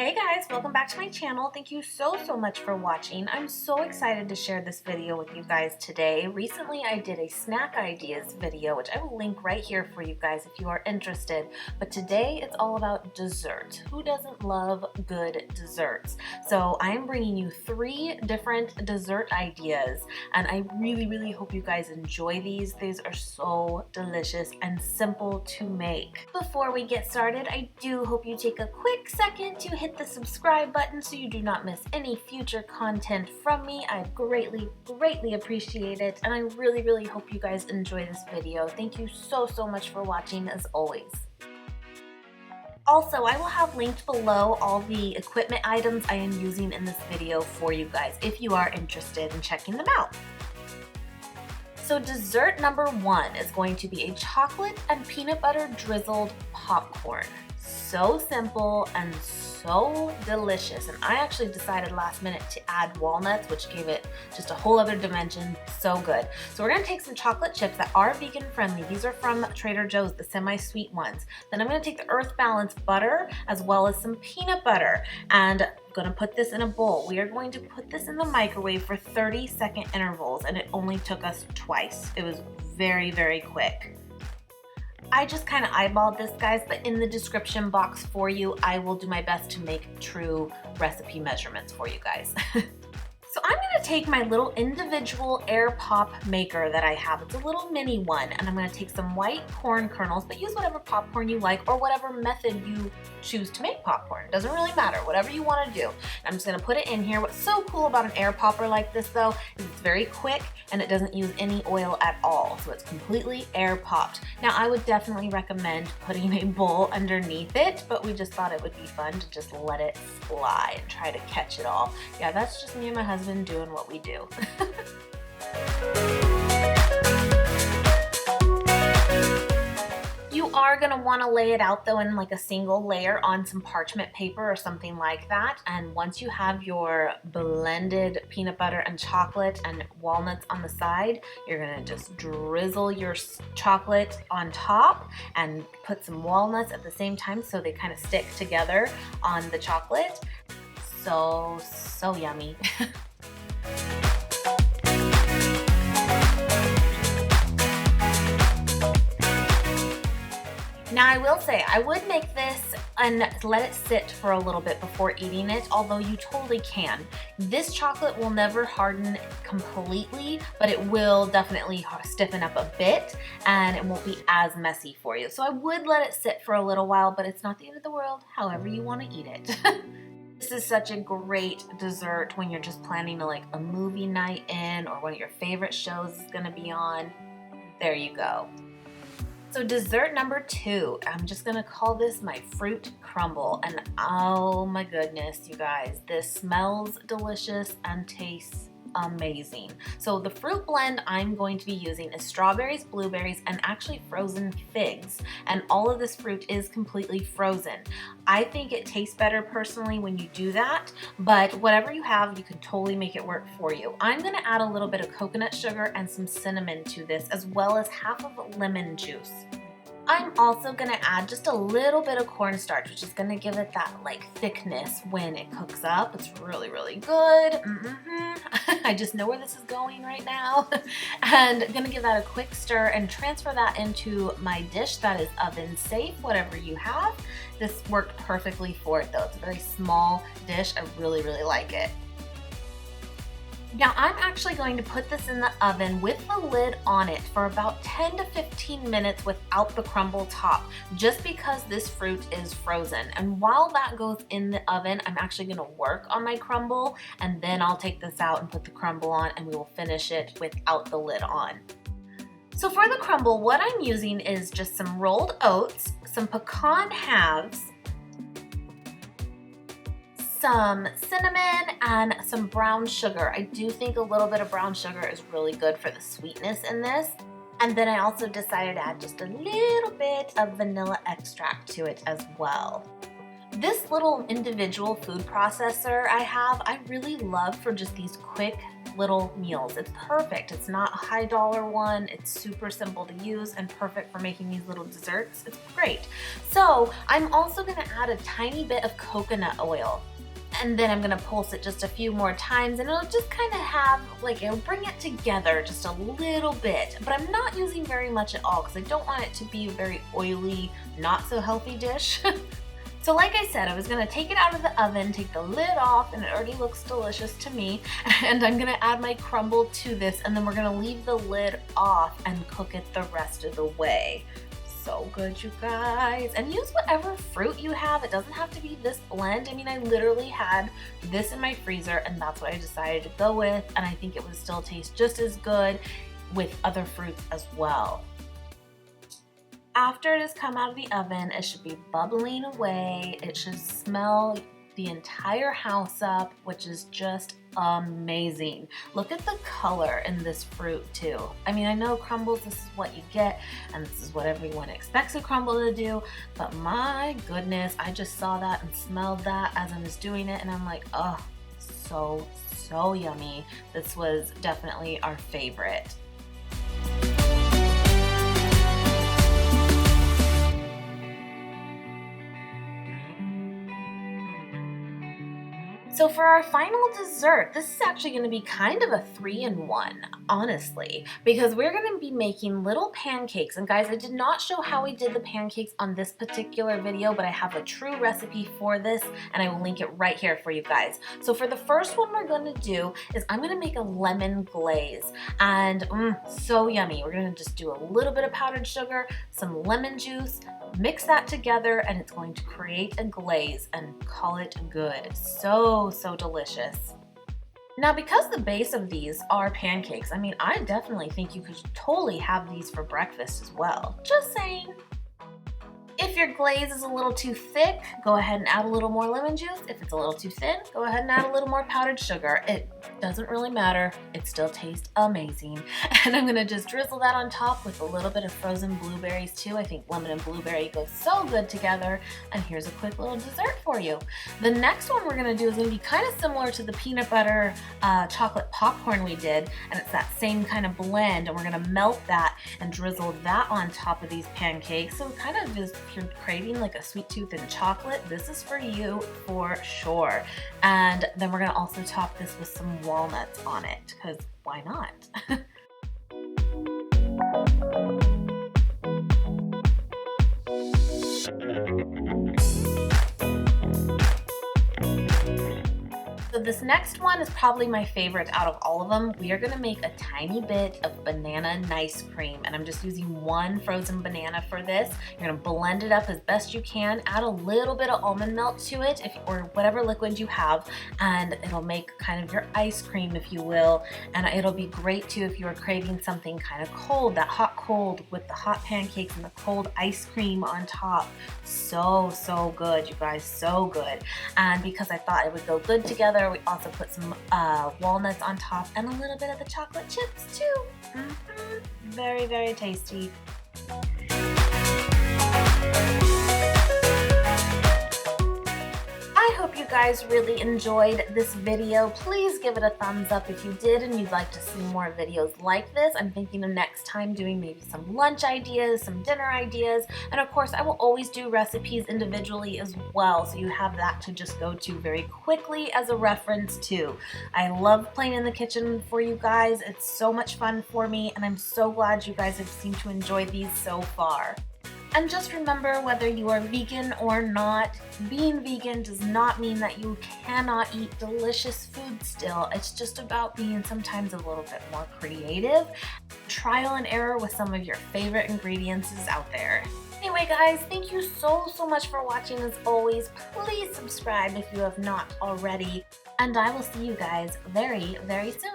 Hey guys, welcome back to my channel. Thank you so much for watching. I'm so excited to share this video with you guys today. Recently I did a snack ideas video, which I will link right here for you guys if you are interested. But today it's all about dessert. Who doesn't love good desserts? So I am bringing you 3 different dessert ideas, and I really hope you guys enjoy these. These are so delicious and simple to make. Before we get started, I do hope you take a quick second to hit the subscribe button so you do not miss any future content from me. I greatly appreciate it, and I really hope you guys enjoy this video. Thank you so much for watching as always. Also, I will have linked below all the equipment items I am using in this video for you guys if you are interested in checking them out. So dessert number 1 is going to be a chocolate and peanut butter drizzled popcorn. So simple and so delicious, and I actually decided last minute to add walnuts, which gave it just a whole other dimension. So good. So we're going to take some chocolate chips that are vegan friendly. These are from Trader Joe's, the semi-sweet ones. Then I'm going to take the Earth Balance butter as well as some peanut butter, and I'm going to put this in a bowl. We are going to put this in the microwave for 30-second intervals, and it only took us twice. It was very quick. I just kind of eyeballed this, guys, but in the description box for you, I will do my best to make true recipe measurements for you guys. So I'm going to take my little individual air pop maker that I have. It's a little mini one, and I'm going to take some white corn kernels, but use whatever popcorn you like or whatever method you choose to make popcorn. It doesn't really matter, whatever you want to do. I'm just going to put it in here. What's so cool about an air popper like this, though, is it's very quick and it doesn't use any oil at all. So it's completely air popped. Now, I would definitely recommend putting a bowl underneath it, but we just thought it would be fun to just let it fly and try to catch it all. Yeah, that's just me and my husband doing what we do. You are going to want to lay it out though in like a single layer on some parchment paper or something like that. And once you have your blended peanut butter and chocolate and walnuts on the side, you're going to just drizzle your chocolate on top and put some walnuts at the same time so they kind of stick together on the chocolate. So yummy. Now I will say, I would make this and let it sit for a little bit before eating it, although you totally can. This chocolate will never harden completely, but it will definitely stiffen up a bit and it won't be as messy for you. So I would let it sit for a little while, but it's not the end of the world, however you want to eat it. This is such a great dessert when you're just planning like a movie night in, or one of your favorite shows is going to be on. There you go. So dessert number 2, I'm just going to call this my fruit crumble, and oh my goodness, you guys, this smells delicious and tastes amazing. So the fruit blend I'm going to be using is strawberries, blueberries, and actually frozen figs, and all of this fruit is completely frozen. I think it tastes better personally when you do that, but whatever you have, you can totally make it work for you. I'm going to add a little bit of coconut sugar and some cinnamon to this, as well as half of lemon juice. I'm also going to add just a little bit of cornstarch, which is going to give it that like thickness when it cooks up. It's really good. I just know where this is going right now. And I'm going to give that a quick stir and transfer that into my dish that is oven safe, whatever you have. This worked perfectly for it though. It's a very small dish. I really like it. Now I'm actually going to put this in the oven with the lid on it for about 10 to 15 minutes without the crumble top, just because this fruit is frozen. And while that goes in the oven, I'm actually going to work on my crumble, and then I'll take this out and put the crumble on, and we will finish it without the lid on. So for the crumble, what I'm using is just some rolled oats, some pecan halves, some cinnamon, and some brown sugar. I do think a little bit of brown sugar is really good for the sweetness in this. And then I also decided to add just a little bit of vanilla extract to it as well. This little individual food processor I have, I really love for just these quick little meals. It's perfect. It's not a high dollar one. It's super simple to use and perfect for making these little desserts. It's great. So I'm also gonna add a tiny bit of coconut oil. And then I'm gonna pulse it just a few more times, and it'll just kind of have, like, it'll bring it together just a little bit. But I'm not using very much at all because I don't want it to be a very oily, not so healthy dish. So like I said, I was gonna take it out of the oven, take the lid off, and it already looks delicious to me. And I'm gonna add my crumble to this, and then we're gonna leave the lid off and cook it the rest of the way. So good, you guys. And use whatever fruit you have. It doesn't have to be this blend. I mean, I literally had this in my freezer and that's what I decided to go with, and I think it would still taste just as good with other fruits as well. After it has come out of the oven, it should be bubbling away. It should smell the entire house up, which is just amazing. Look at the color in this fruit too. I mean, I know crumbles, this is what you get, and this is what everyone expects a crumble to do, but my goodness, I just saw that and smelled that as I was doing it, and I'm like, oh, so yummy. This was definitely our favorite. So for our final dessert, this is actually going to be kind of a 3-in-1, honestly, because we're going to be making little pancakes. And guys, I did not show how we did the pancakes on this particular video, but I have a true recipe for this, and I will link it right here for you guys. So for the first one we're going to do is I'm going to make a lemon glaze, and so yummy. We're going to just do a little bit of powdered sugar, some lemon juice, mix that together, and it's going to create a glaze and call it good. So delicious. Now, because the base of these are pancakes, I mean, I definitely think you could totally have these for breakfast as well. Just saying. If your glaze is a little too thick, go ahead and add a little more lemon juice. If it's a little too thin, go ahead and add a little more powdered sugar. It doesn't really matter. It still tastes amazing. And I'm gonna just drizzle that on top with a little bit of frozen blueberries too. I think lemon and blueberry go so good together. And here's a quick little dessert for you. The next one we're gonna do is gonna be kind of similar to the peanut butter chocolate popcorn we did. And it's that same kind of blend. And we're gonna melt that and drizzle that on top of these pancakes. So it kind of just, if you're craving like a sweet tooth and chocolate, this is for you for sure. And then we're gonna also top this with some walnuts on it, because why not? So this next one is probably my favorite out of all of them. We are gonna make a tiny bit of banana nice cream, and I'm just using one frozen banana for this. You're gonna blend it up as best you can, add a little bit of almond milk to it, or whatever liquid you have, and it'll make kind of your ice cream, if you will. And it'll be great too if you are craving something kind of cold, that hot cold with the hot pancakes and the cold ice cream on top. So good, you guys, so good. And because I thought it would go good together, we also put some walnuts on top and a little bit of the chocolate chips too. Very tasty. I hope you guys really enjoyed this video. Please give it a thumbs up if you did and you'd like to see more videos like this. I'm thinking of next time doing maybe some lunch ideas, some dinner ideas, and of course I will always do recipes individually as well, so you have that to just go to very quickly as a reference too. I love playing in the kitchen for you guys. It's so much fun for me, and I'm so glad you guys have seemed to enjoy these so far. And just remember, whether you are vegan or not, being vegan does not mean that you cannot eat delicious food still. It's just about being sometimes a little bit more creative. Trial and error with some of your favorite ingredients is out there. Anyway guys, thank you so much for watching as always. Please subscribe if you have not already. And I will see you guys very soon.